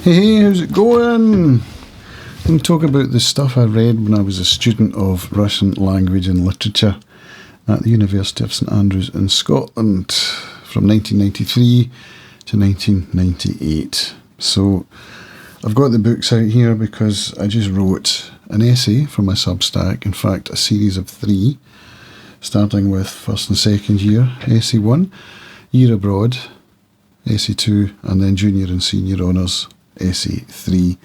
Hey, how's it going? I'm going to talk about the stuff I read when I was a student of Russian language and literature at the University of St Andrews in Scotland from 1993 to 1998. So I've got the books out here because I just wrote an essay for my Substack, in fact a series of 3, starting with first and second year, essay 1, year abroad, essay 2, and then junior and senior honours, essay 3.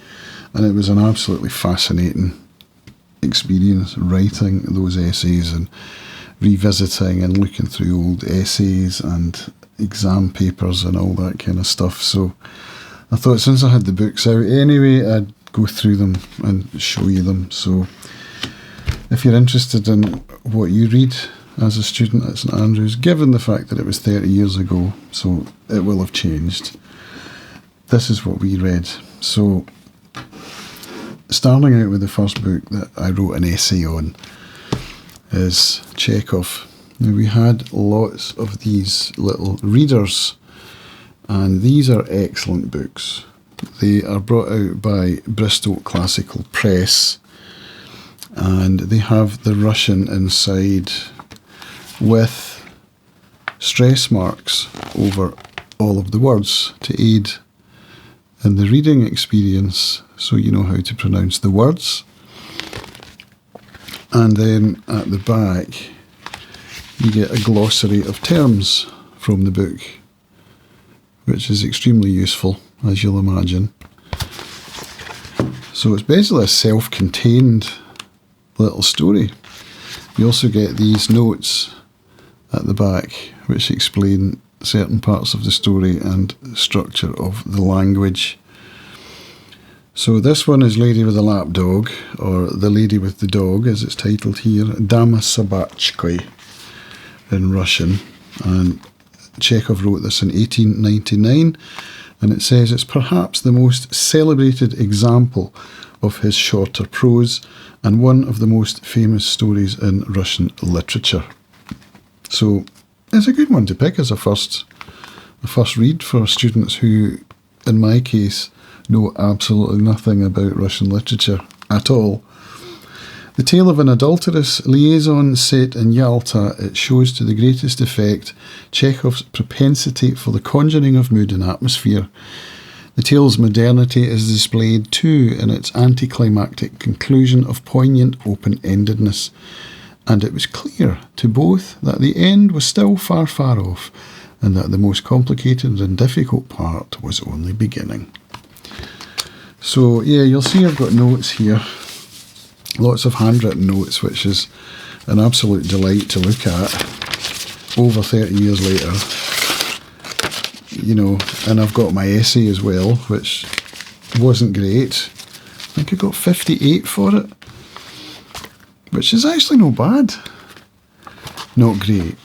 And it was an absolutely fascinating experience writing those essays and revisiting and looking through old essays and exam papers and all that kind of stuff. So I thought, since I had the books out anyway, I'd go through them and show you them. So if you're interested in what you read as a student at St Andrews, given the fact that it was 30 years ago, so it will have changed, this is what we read. So starting out with the first book that I wrote an essay on is Chekhov. Now, we had lots of these little readers, and these are excellent books. They are brought out by Bristol Classical Press, and they have the Russian inside with stress marks over all of the words to aid in the reading experience, so you know how to pronounce the words. And then at the back you get a glossary of terms from the book, which is extremely useful, as you'll imagine. So it's basically a self-contained little story. You also get these notes at the back which explain certain parts of the story and structure of the language. So this one is Lady with a Lapdog, or The Lady with the Dog as it's titled here, Dama Sobachkoi in Russian, and Chekhov wrote this in 1899, and it says it's perhaps the most celebrated example of his shorter prose and one of the most famous stories in Russian literature. So it's a good one to pick as a first read for students who, in my case, know absolutely nothing about Russian literature at all. The tale of an adulterous liaison set in Yalta, it shows to the greatest effect Chekhov's propensity for the conjuring of mood and atmosphere. The tale's modernity is displayed too in its anticlimactic conclusion of poignant open-endedness. And it was clear to both that the end was still far, far off, and that the most complicated and difficult part was only beginning. So yeah, you'll see I've got notes here, lots of handwritten notes, which is an absolute delight to look at over 30 years later. You know, and I've got my essay as well, which wasn't great. I think I got 58 for it, which is actually not bad. Not great,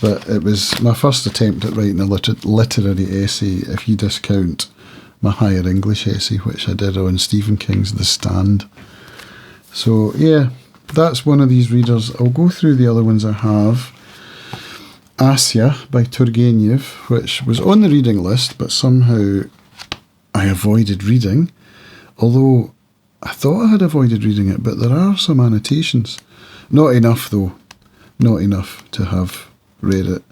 but it was my first attempt at writing a literary essay, if you discount my higher English essay, which I did on Stephen King's The Stand. So yeah, that's one of these readers. I'll go through the other ones I have. Asya by Turgenev, which was on the reading list, but somehow I avoided reading, although I thought I had avoided reading it, but there are some annotations. Not enough though, not enough to have read it.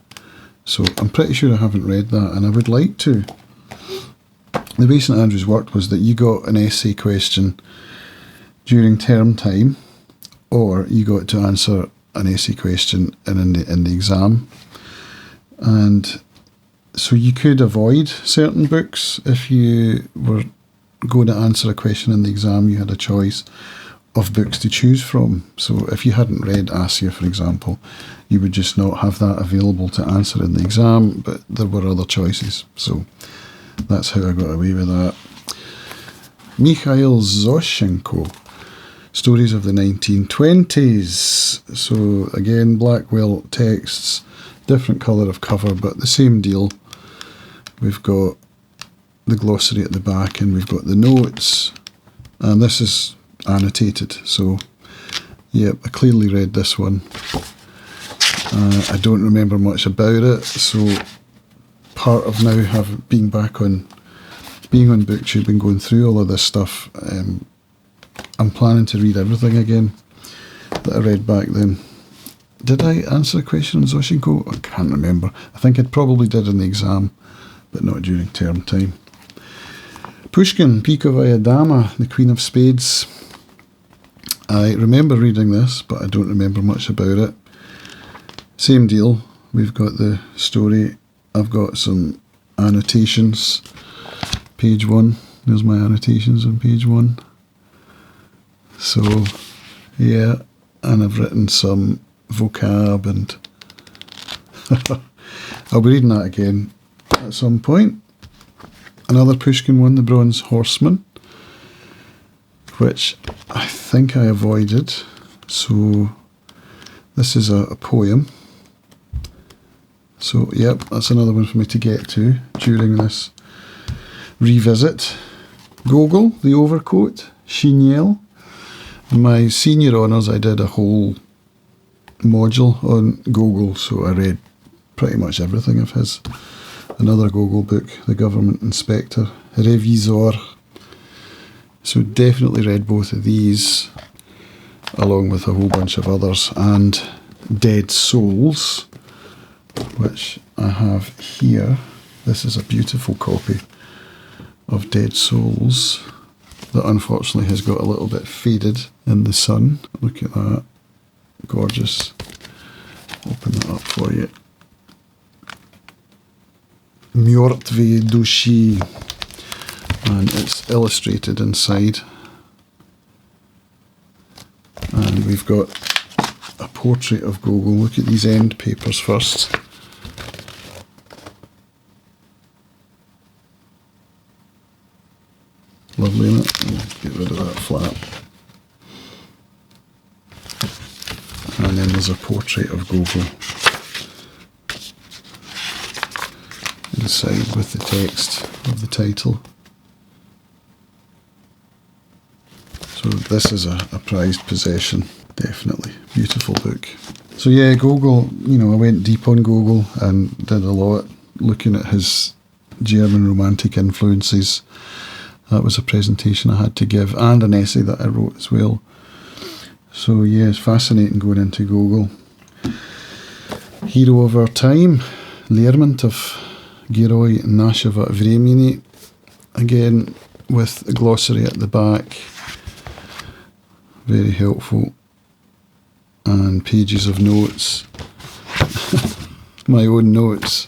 So I'm pretty sure I haven't read that, and I would like to. The way St Andrews worked was that you got an essay question during term time, or you got to answer an essay question in the exam. And so you could avoid certain books if you were going to answer a question in the exam. You had a choice of books to choose from. So if you hadn't read Asya, for example, you would just not have that available to answer in the exam, but there were other choices. So that's how I got away with that. Mikhail Zoshenko, Stories of the 1920s. So again, Blackwell texts, different colour of cover, but the same deal. We've got the glossary at the back, and we've got the notes, and this is annotated. So yep, I clearly read this one. I don't remember much about it, so part of now being back being on Booktube and going through all of this stuff, I'm planning to read everything again that I read back then. Did I answer a question on Zoshenko? I can't remember. I think I probably did in the exam, but not during term time. Pushkin, Pikovaya Dama, the Queen of Spades. I remember reading this, but I don't remember much about it. Same deal. We've got the story. I've got some annotations. Page 1. There's my annotations on page 1. So, yeah. And I've written some vocab, and I'll be reading that again at some point. Another Pushkin one, The Bronze Horseman, which I think I avoided. So this is a poem. So yep, that's another one for me to get to during this revisit. Gogol, The Overcoat, Chigneil. In my senior honours I did a whole module on Gogol, so I read pretty much everything of his. Another Gogol book, The Government Inspector, Revisor. So definitely read both of these, along with a whole bunch of others, and Dead Souls, which I have here. This is a beautiful copy of Dead Souls that unfortunately has got a little bit faded in the sun. Look at that. Gorgeous. Open that up for you. Myortve Dushi, and it's illustrated inside. And we've got a portrait of Gogol. Look at these end papers first. Lovely, isn't it? We'll get rid of that flap. And then there's a portrait of Gogol inside with the text of the title. So this is a prized possession, definitely. Beautiful book. So yeah, Gogol, you know, I went deep on Gogol and did a lot looking at his German romantic influences. That was a presentation I had to give, and an essay that I wrote as well. So yeah, it's fascinating going into Gogol. Hero of our time, Lermontov, Geroi Nasheva Vremeni, again with a glossary at the back, very helpful, and pages of notes, my own notes.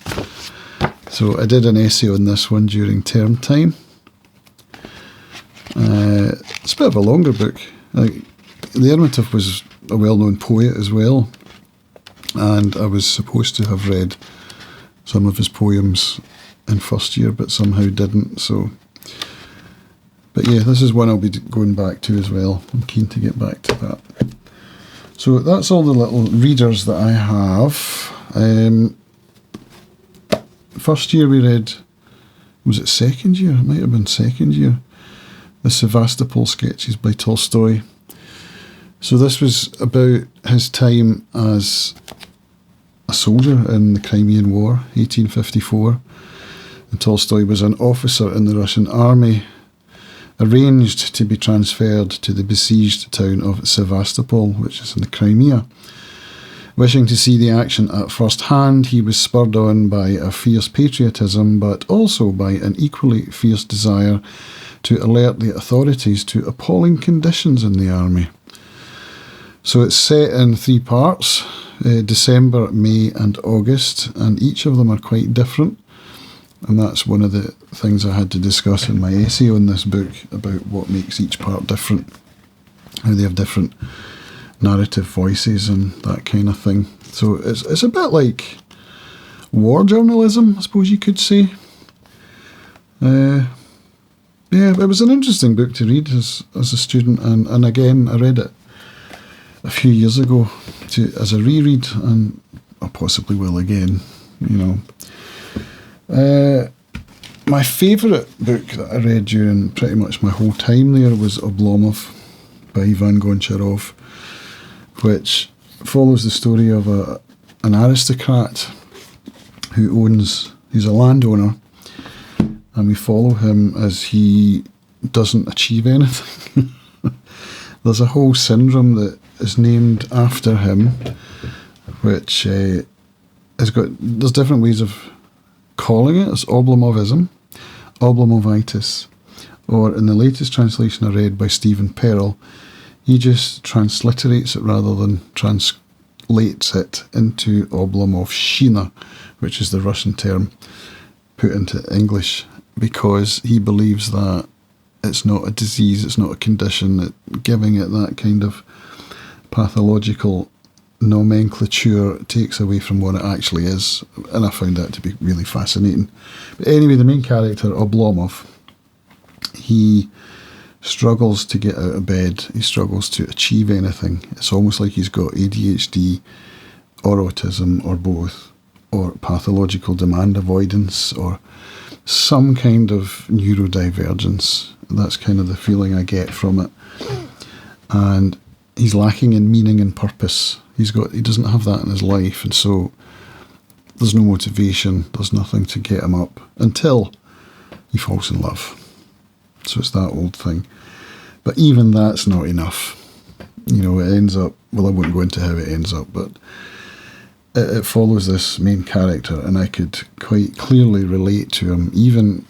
So I did an essay on this one during term time. It's a bit of a longer book. Lermontov was a well-known poet as well, and I was supposed to have read some of his poems in first year, but somehow didn't. So, but yeah, this is one I'll be going back to as well. I'm keen to get back to that. So that's all the little readers that I have. First year we read, was it second year? It might have been second year. The Sevastopol sketches by Tolstoy. So this was about his time as a soldier in the Crimean War, 1854. And Tolstoy was an officer in the Russian army, arranged to be transferred to the besieged town of Sevastopol, which is in the Crimea. Wishing to see the action at first hand, he was spurred on by a fierce patriotism, but also by an equally fierce desire to alert the authorities to appalling conditions in the army. So it's set in 3 parts, December, May and August, and each of them are quite different. And that's one of the things I had to discuss in my essay on this book, about what makes each part different, how they have different narrative voices and that kind of thing. So it's a bit like war journalism, I suppose you could say. Yeah, it was an interesting book to read as a student, and again, I read it a few years ago as a reread, and I possibly will again, you know. My favourite book that I read during pretty much my whole time there was Oblamov by Ivan Goncharov, which follows the story of an aristocrat who's a landowner, and we follow him as he doesn't achieve anything. There's a whole syndrome that is named after him, which has got, there's different ways of calling it. It's Oblamovism, Oblamovitis, or in the latest translation I read by Stephen Perel, he just transliterates it rather than translates it into Oblamovshchina, which is the Russian term put into English, because he believes that it's not a disease, it's not a condition, that giving it that kind of pathological nomenclature takes away from what it actually is, and I found that to be really fascinating. But anyway, the main character, Oblamov, he struggles to get out of bed, he struggles to achieve anything. It's almost like he's got ADHD or autism or both, or pathological demand avoidance, or some kind of neurodivergence. That's kind of the feeling I get from it. And he's lacking in meaning and purpose. He doesn't have that in his life, and so there's no motivation, there's nothing to get him up until he falls in love. So it's that old thing. But even that's not enough. You know, it ends up, well, I won't go into how it ends up, but it follows this main character, and I could quite clearly relate to him, even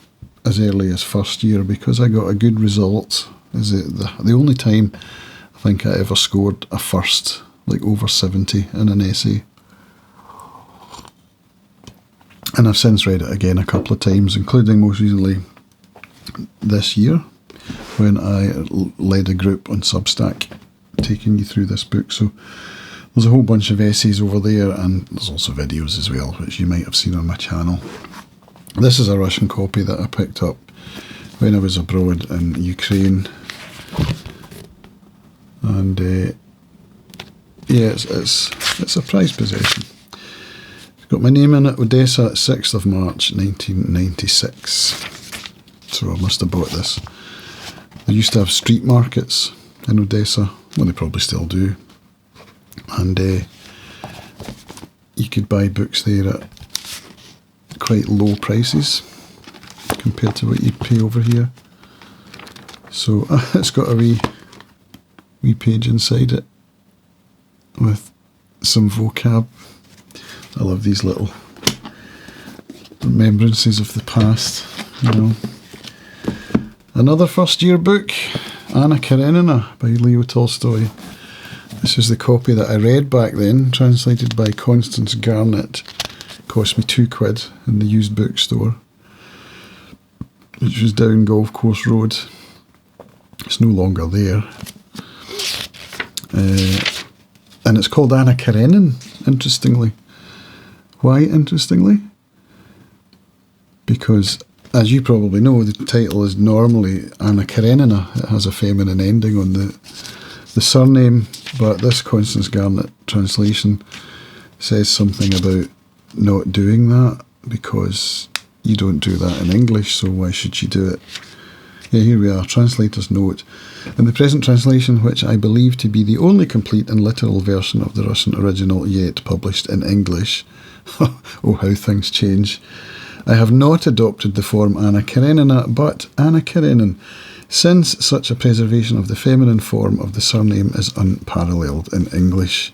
as early as first year, because I got a good result. Is it the only time I think I ever scored a first, like over 70 in an essay. And I've since read it again a couple of times, including most recently this year, when I led a group on Substack taking you through this book. So there's a whole bunch of essays over there, and there's also videos as well, which you might have seen on my channel. This is a Russian copy that I picked up when I was abroad in Ukraine. And yeah, it's a prized possession. It's got my name in it, Odessa, 6th of March 1996. So I must have bought this. They used to have street markets in Odessa. Well, they probably still do. And you could buy books there at quite low prices compared to what you'd pay over here. So it's got a wee page inside it with some vocab. I love these little remembrances of the past, you know. Another first year book, Anna Karenina by Leo Tolstoy. This is the copy that I read back then, translated by Constance Garnett. Cost me £2 in the used bookstore, which was down Golf Course Road. It's no longer there. And it's called Anna Karenina, interestingly. Why interestingly? Because, as you probably know, the title is normally Anna Karenina. It has a feminine ending on the surname, but this Constance Garnett translation says something about not doing that, because you don't do that in English, so why should you do it? Yeah, here we are, translator's note. In the present translation, which I believe to be the only complete and literal version of the Russian original yet published in English, oh how things change, I have not adopted the form Anna Karenina, but Anna Karenin, since such a preservation of the feminine form of the surname is unparalleled in English.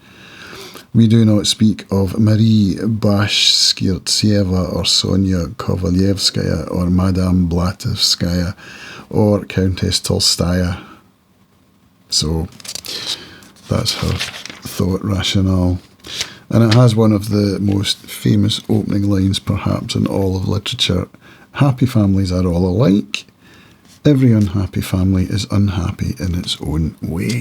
We do not speak of Marie Bashkirtseva or Sonia Kovalyevskaya or Madame Blatovskaya or Countess Tolstaya. So that's her thought rationale. And it has one of the most famous opening lines perhaps in all of literature. Happy families are all alike. Every unhappy family is unhappy in its own way.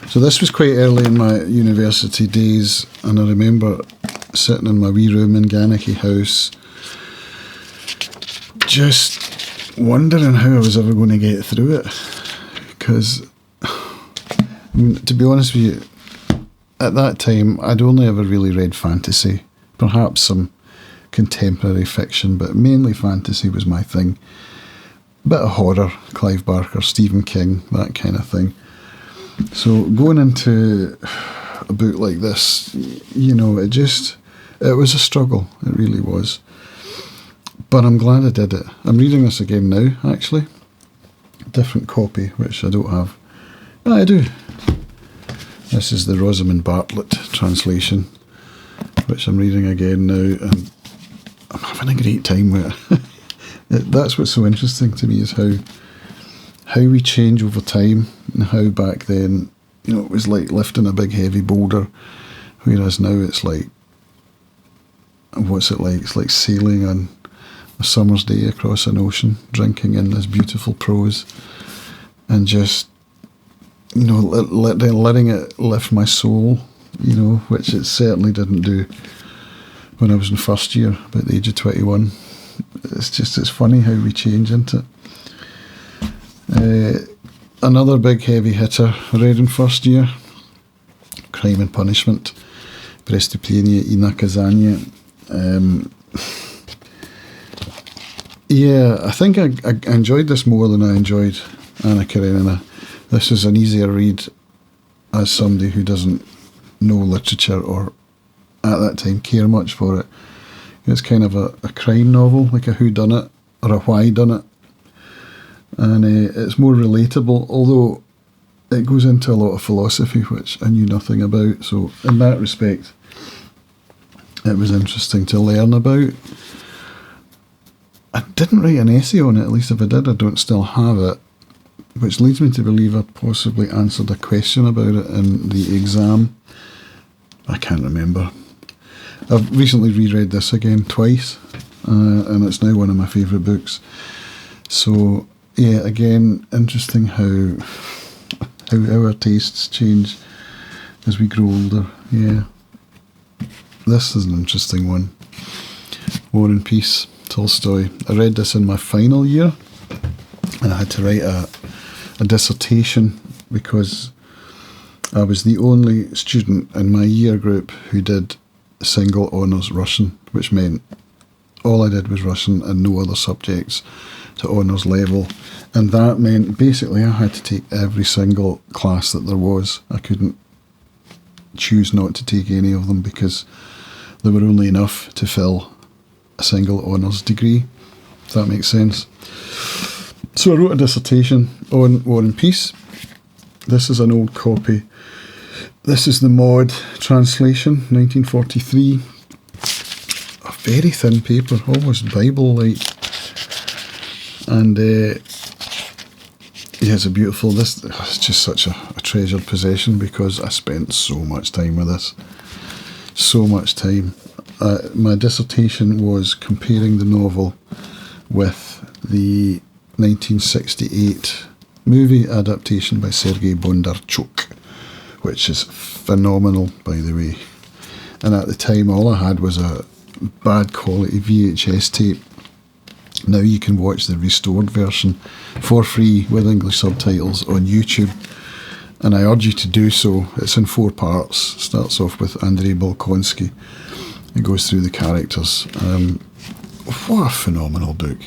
So this was quite early in my university days, and I remember sitting in my wee room in Ganachie House, just wondering how I was ever going to get through it. Because, I mean, to be honest with you, at that time, I'd only ever really read fantasy, perhaps some contemporary fiction, but mainly fantasy was my thing. Bit of horror, Clive Barker, Stephen King, that kind of thing. So going into a book like this, you know, it was a struggle. It really was. But I'm glad I did it. I'm reading this again now, actually. Different copy, which I don't have. Oh, I do. This is the Rosamund Bartlett translation, which I'm reading again now, and I'm having a great time with it. That's what's so interesting to me, is how we change over time, and how back then, you know, it was like lifting a big heavy boulder, whereas now it's like, what's it like? It's like sailing on a summer's day across an ocean, drinking in this beautiful prose, and just, you know, letting it lift my soul, you know, which it certainly didn't do when I was in first year, about the age of 21. It's funny how we change, isn't it? Another big heavy hitter I read in first year, Crime and Punishment, Prestупление и наказание. Yeah, I think I enjoyed this more than I enjoyed Anna Karenina. This is an easier read as somebody who doesn't know literature or at that time care much for it. It's kind of a crime novel, like a whodunit or a why-done-it. And it's more relatable, although it goes into a lot of philosophy, which I knew nothing about. So in that respect, it was interesting to learn about. I didn't write an essay on it, at least if I did, I don't still have it, which leads me to believe I possibly answered a question about it in the exam. I can't remember. I've recently reread this again twice, and it's now one of my favourite books. So, yeah, again, interesting how our tastes change as we grow older. Yeah. This is an interesting one. War and Peace, Tolstoy. I read this in my final year, and I had to write a dissertation because I was the only student in my year group who did single honours Russian, which meant all I did was Russian and no other subjects to honours level. And that meant basically I had to take every single class that there was. I couldn't choose not to take any of them because there were only enough to fill a single honours degree, if that makes sense. So I wrote a dissertation on War and Peace. This is an old copy. This is the Maud translation, 1943. A very thin paper, almost Bible-like. And yeah, it's a beautiful, it's just such a treasured possession because I spent so much time with this. So much time. My dissertation was comparing the novel with the 1968 movie adaptation by Sergei Bondarchuk, which is phenomenal, by the way. And at the time, all I had was a bad quality VHS tape. Now you can watch the restored version for free with English subtitles on YouTube. And I urge you to do so. It's in 4 parts. Starts off with Andrei Bolkonsky. It goes through the characters. What a phenomenal book.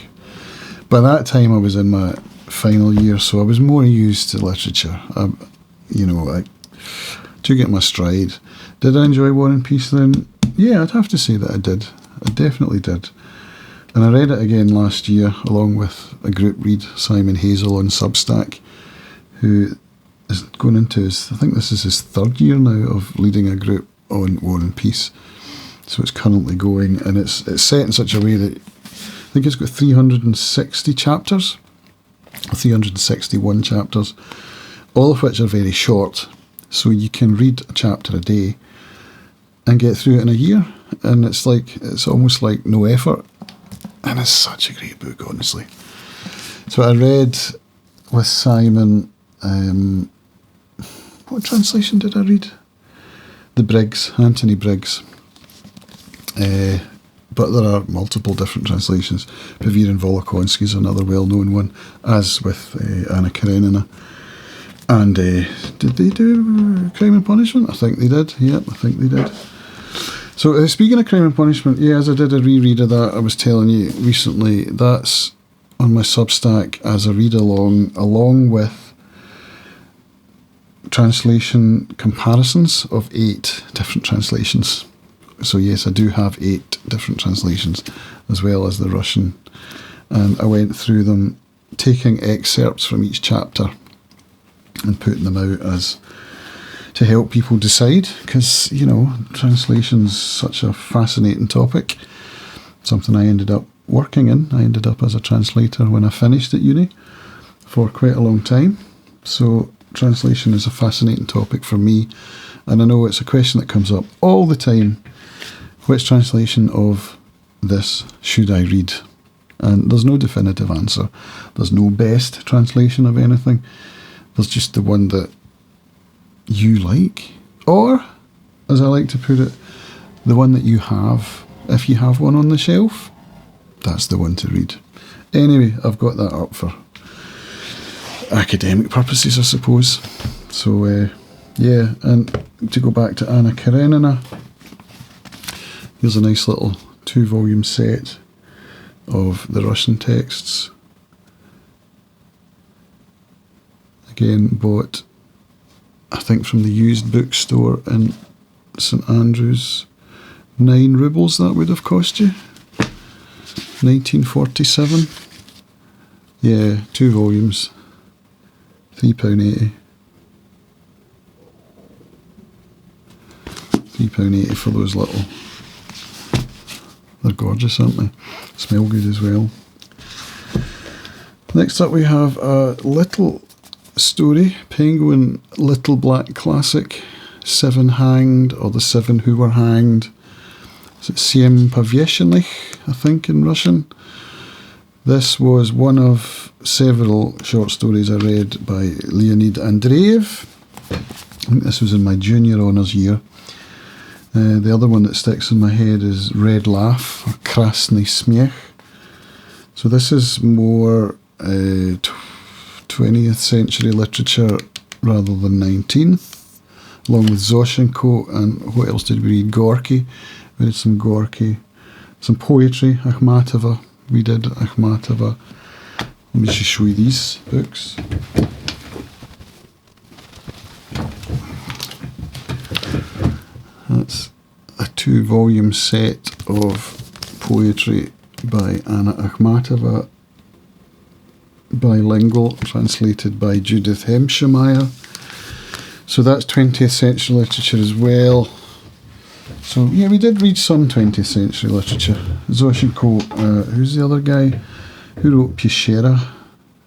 By that time, I was in my final year, so I was more used to literature. I took it in my stride. Did I enjoy War and Peace then? Yeah, I'd have to say that I did. I definitely did. And I read it again last year, along with a group read, Simon Hazel on Substack, who is going into I think this is his 3rd year now of leading a group on War and Peace. So it's currently going, and it's set in such a way that I think it's got 360 chapters, or 361 chapters, all of which are very short. So you can read a chapter a day and get through it in a year, and it's almost like no effort. And it's such a great book, honestly. So I read with Simon, what translation did I read? The Briggs, Anthony Briggs. But there are multiple different translations. Pavirin Volokonsky is another well-known one, as with Anna Karenina. And did they do Crime and Punishment? I think they did. Yep, I think they did. So speaking of Crime and Punishment, yeah, as I did a reread of that, I was telling you recently, that's on my Substack as a read-along, along with translation comparisons of 8 different translations, So yes, I do have 8 different translations, as well as the Russian. And I went through them, taking excerpts from each chapter and putting them out as to help people decide, because, you know, translation's such a fascinating topic. Something I ended up working in. I ended up as a translator when I finished at uni for quite a long time. So translation is a fascinating topic for me, and I know it's a question that comes up all the time. Which translation of this should I read? And there's no definitive answer. There's no best translation of anything. There's just the one that you like, or, as I like to put it, the one that you have. If you have one on the shelf, that's the one to read. Anyway, I've got that up for academic purposes, I suppose. So, yeah, and to go back to Anna Karenina, here's a nice little 2-volume set of the Russian texts. Again, bought, I think, from the used bookstore in St Andrews. 9 rubles that would have cost you. 1947. Yeah, 2 volumes. £3.80. £3.80 for those little. They're gorgeous, aren't they? Smell good as well. Next up we have a little story, Penguin Little Black Classic, 7 Hanged, or the 7 Who Were Hanged. Is it Siem Pavyeshenych, I think, in Russian? This was one of several short stories I read by Leonid Andreev. I think this was in my junior honours year. The other one that sticks in my head is Red Laugh, or Krasny Smiech. So this is more 20th century literature rather than 19th, along with Zoshenko, and what else did we read? Gorky. We did some Gorky, some poetry, Akhmatova. We did Akhmatova. Let me just show you these books. That's a 2-volume set of poetry by Anna Akhmatova, bilingual, translated by Judith Hemschemeyer. So that's 20th century literature as well. So yeah, we did read some 20th century literature. Zoshenko, who's the other guy who wrote Peshera?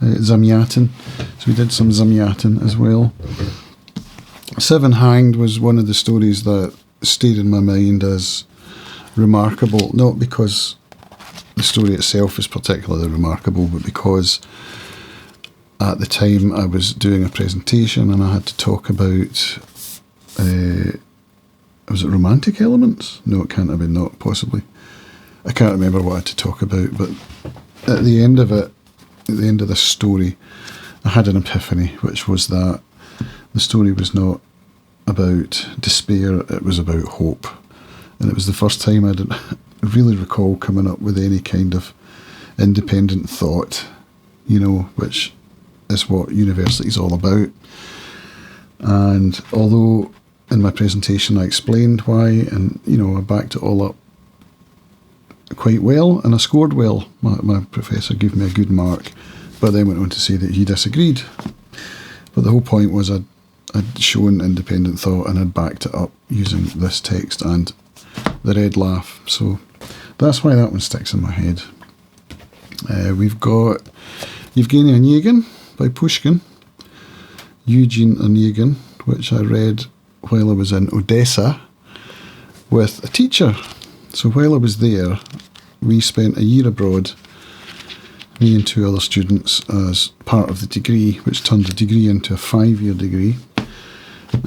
Zamyatin. So we did some Zamyatin as well. 7 Hanged was one of the stories that stayed in my mind as remarkable, not because the story itself is particularly remarkable, but because at the time I was doing a presentation and I had to talk about, was it romantic elements? No, it can't have been, not possibly. I can't remember what I had to talk about, but at the end of it, at the end of this story, I had an epiphany, which was that the story was not about despair, it was about hope. And it was the first time I didn't really recall coming up with any kind of independent thought, you know, which is what university's all about. And although in my presentation I explained why, and, you know, I backed it all up quite well, and I scored well. My professor gave me a good mark, but then went on to say that he disagreed. But the whole point was I'd shown independent thought and I'd backed it up using this text and the Red Laugh. So that's why that one sticks in my head. We've got Evgeny Onegin by Pushkin, Eugene Onegin, which I read while I was in Odessa with a teacher. So while I was there, we spent a year abroad, me and 2 other students, as part of the degree, which turned the degree into a 5-year degree.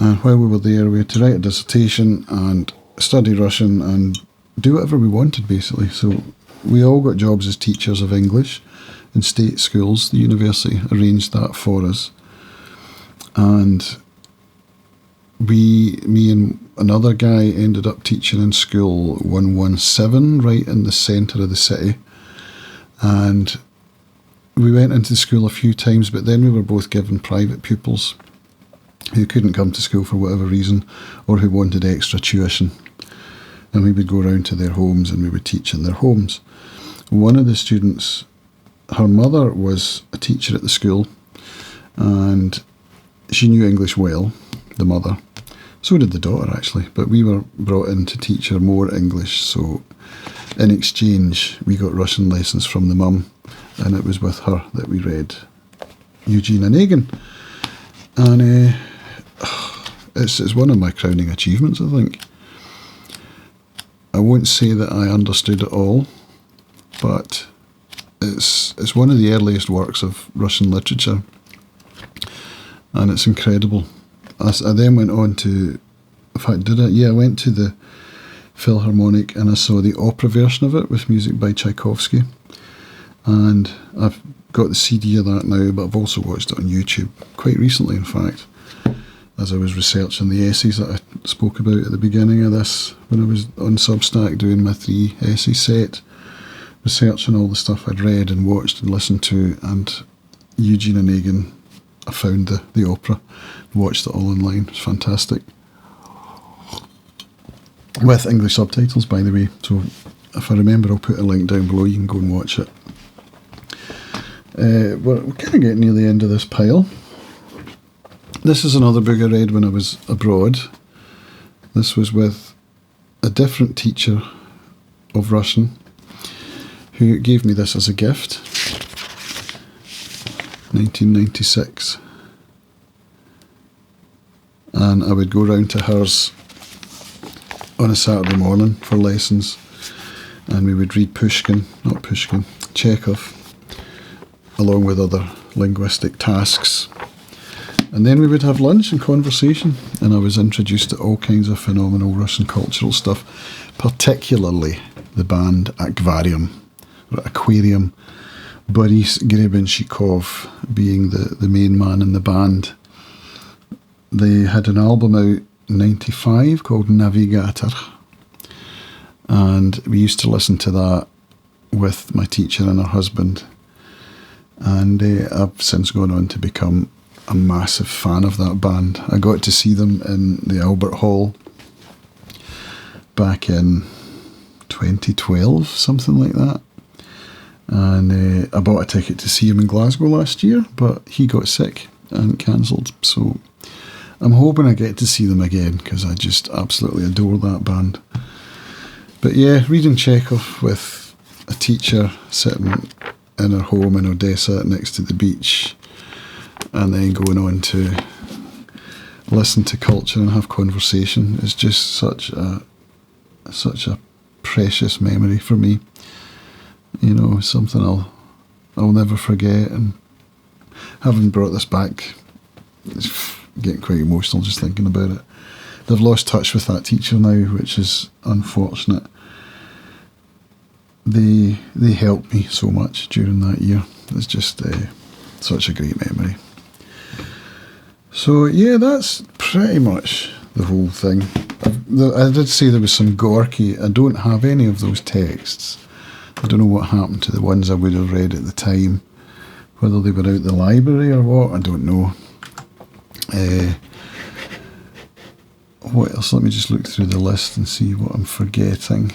And while we were there, we had to write a dissertation and study Russian and do whatever we wanted, basically. So we all got jobs as teachers of English in state schools. The university arranged that for us. And me and another guy ended up teaching in school 117, right in the centre of the city. And we went into the school a few times, but then we were both given private pupils who couldn't come to school for whatever reason, or who wanted extra tuition. and we would go round to their homes and we would teach in their homes. One of the students, her mother was a teacher at the school, and she knew English well, the mother. So did the daughter, actually, but we were brought in to teach her more English, so in exchange we got Russian lessons from the mum, and it was with her that we read Eugene Onegin. And it's one of my crowning achievements, I think. I won't say that I understood it all, but it's one of the earliest works of Russian literature, and it's incredible. I then went on to, in fact, I went to the Philharmonic and I saw the opera version of it with music by Tchaikovsky, and I've got the CD of that now, but I've also watched it on YouTube quite recently, in fact, as I was researching the essays that I spoke about at the beginning of this, when I was on Substack doing my 3 essay set, researching all the stuff I'd read and watched and listened to. And Eugene Onegin, I found the opera, watched it all online. It's fantastic, with English subtitles, by the way, so if I remember I'll put a link down below, you can go and watch it. We're kind of getting near the end of this pile. This is another book I read when I was abroad. This was with a different teacher of Russian who gave me this as a gift, 1996. And I would go round to hers on a Saturday morning for lessons, and we would read Chekhov, along with other linguistic tasks. And then we would have lunch and conversation, and I was introduced to all kinds of phenomenal Russian cultural stuff, particularly the band Aquarium, Boris Grebenshchikov being the main man in the band. They had an album out in 95 called Navigator, and we used to listen to that with my teacher and her husband, and I've since gone on to become a massive fan of that band. I got to see them in the Albert Hall back in 2012, something like that. And I bought a ticket to see him in Glasgow last year, but he got sick and cancelled. So I'm hoping I get to see them again, because I just absolutely adore that band. But yeah, reading Chekhov with a teacher sitting in her home in Odessa next to the beach, and then going on to listen to culture and have conversation is just such a precious memory for me. You know, something I'll never forget. And having brought this back, it's getting quite emotional just thinking about it. They've lost touch with that teacher now, which is unfortunate. They helped me so much during that year. It's just such a great memory. So yeah, that's pretty much the whole thing. I did say there was some Gorky. I don't have any of those texts. I don't know what happened to the ones I would have read at the time. Whether they were out the library or what, I don't know. What else? Let me just look through the list and see what I'm forgetting.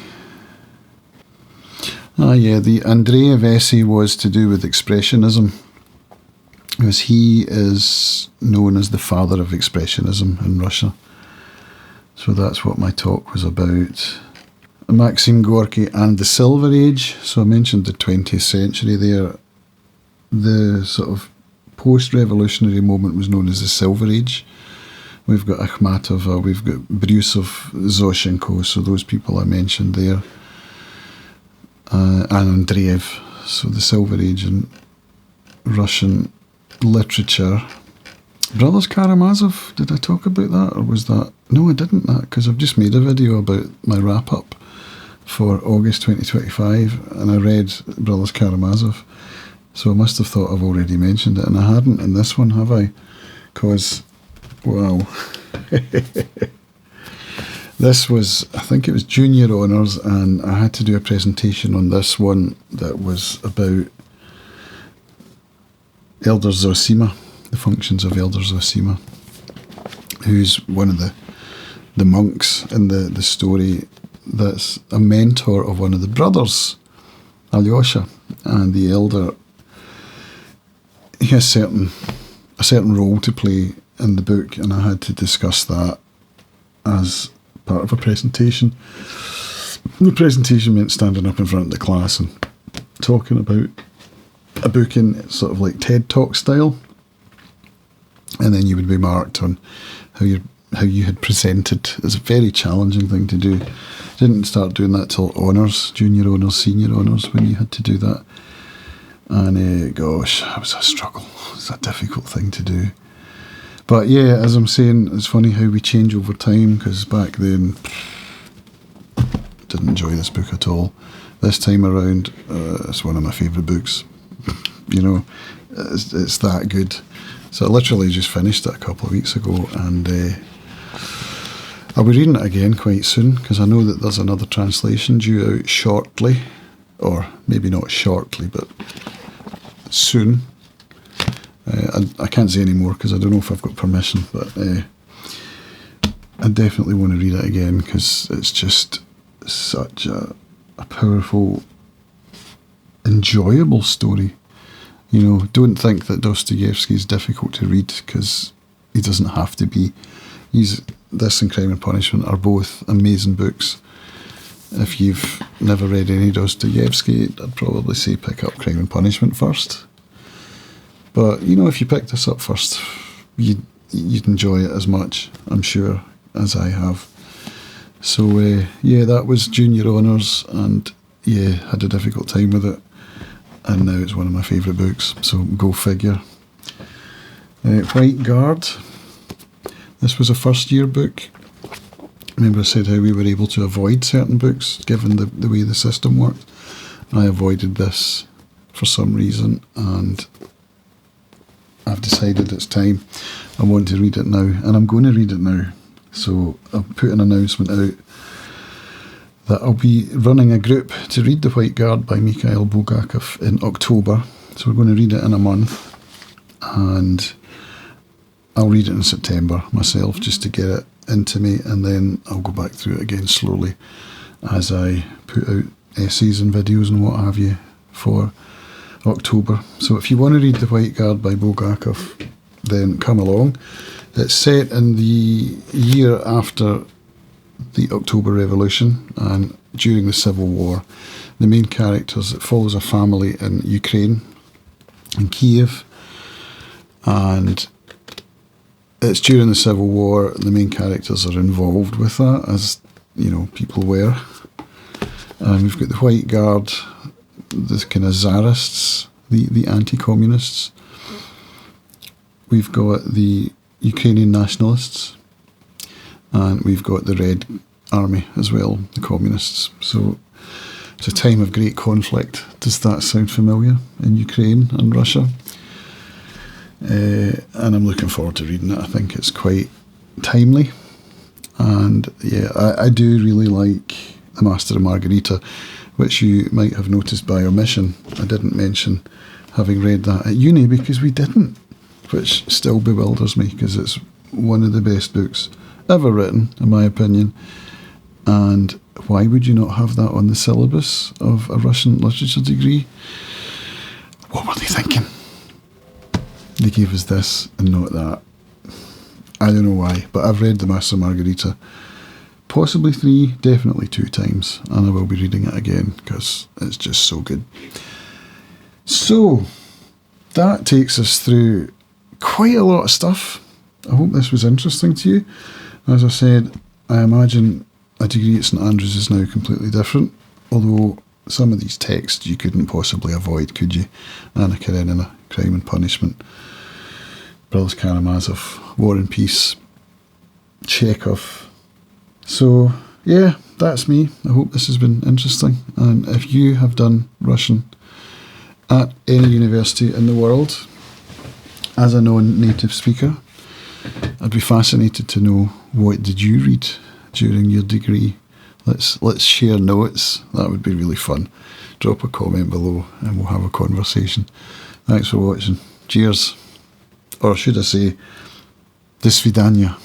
Ah yeah, the Andreev essay was to do with Expressionism, because he is known as the father of Expressionism in Russia. So that's what my talk was about. Maxim Gorky and the Silver Age. So I mentioned the 20th century there. The sort of post-revolutionary moment was known as the Silver Age. We've got Akhmatova, we've got Brusov, Zoshenko, so those people I mentioned there. And Andreev. So the Silver Age in Russian literature. Brothers Karamazov, did I talk about that, or was that? No, I didn't, because I've just made a video about my wrap-up for August 2025, and I read Brothers Karamazov, so I must have thought I've already mentioned it, and I hadn't in this one, have I? Because, wow. This was, I think it was junior honours, and I had to do a presentation on this one that was about Elder Zosima, the functions of Elder Zosima, who's one of the monks in the story that's a mentor of one of the brothers, Alyosha, and the elder. He has a certain role to play in the book, and I had to discuss that as part of a presentation. The presentation meant standing up in front of the class and talking about a book in sort of like TED Talk style, and then you would be marked on how you had presented. It's a very challenging thing to do. Didn't start doing that till honours, junior honours, senior honours, when you had to do that. And gosh, it was a struggle. It's a difficult thing to do. But yeah, as I'm saying, it's funny how we change over time, because back then, didn't enjoy this book at all. This time around, it's one of my favourite books. You know, it's that good. So I literally just finished it a couple of weeks ago, and I'll be reading it again quite soon, because I know that there's another translation due out shortly, or maybe not shortly, but soon. I can't say any more because I don't know if I've got permission, but I definitely want to read it again, because it's just such a powerful, enjoyable story. You know, don't think that Dostoevsky is difficult to read, because he doesn't have to be. This and Crime and Punishment are both amazing books. If you've never read any Dostoevsky, I'd probably say pick up Crime and Punishment first. But, you know, if you pick this up first, you'd enjoy it as much, I'm sure, as I have. So, yeah, that was junior honours, and, yeah, had a difficult time with it. And now it's one of my favourite books, so go figure. White Guard. This was a first-year book. Remember I said how we were able to avoid certain books, given the way the system worked. I avoided this for some reason, and I've decided it's time. I want to read it now, and I'm going to read it now. So I'll put an announcement out that I'll be running a group to read The White Guard by Mikhail Bulgakov in October. So we're going to read it in a month, and I'll read it in September myself, just to get it into me, and then I'll go back through it again slowly as I put out essays and videos and what have you for October. So if you want to read The White Guard by Bulgakov, then come along. It's set in the year after the October Revolution and during the Civil War. The main characters, it follows a family in Ukraine, in Kiev, and it's during the Civil War. The main characters are involved with that, as you know, people were. And we've got the White Guard, the kind of Tsarists, the anti-communists. We've got the Ukrainian nationalists, and we've got the Red Army as well, the communists. So it's a time of great conflict. Does that sound familiar? In Ukraine and Russia? And I'm looking forward to reading it. I think it's quite timely. And yeah, I do really like The Master and Margarita, which you might have noticed by omission. I didn't mention having read that at uni, because we didn't, which still bewilders me, because it's one of the best books ever written, in my opinion. And why would you not have that on the syllabus of a Russian literature degree? What were they thinking? They gave us this and not that. I don't know why, but I've read The Master and Margarita possibly 3, definitely 2 times, and I will be reading it again because it's just so good. So that takes us through quite a lot of stuff. I hope this was interesting to you. As I said, I imagine a degree at St Andrews is now completely different, although some of these texts you couldn't possibly avoid, could you? Anna Karenina, Crime and Punishment, Brothers Karamazov, War and Peace, Chekhov. So, yeah, that's me. I hope this has been interesting. And if you have done Russian at any university in the world as a non-native speaker, I'd be fascinated to know, what did you read during your degree? Let's share notes. That would be really fun. Drop a comment below and we'll have a conversation. Thanks for watching. Cheers. Or should I say, do svidaniya.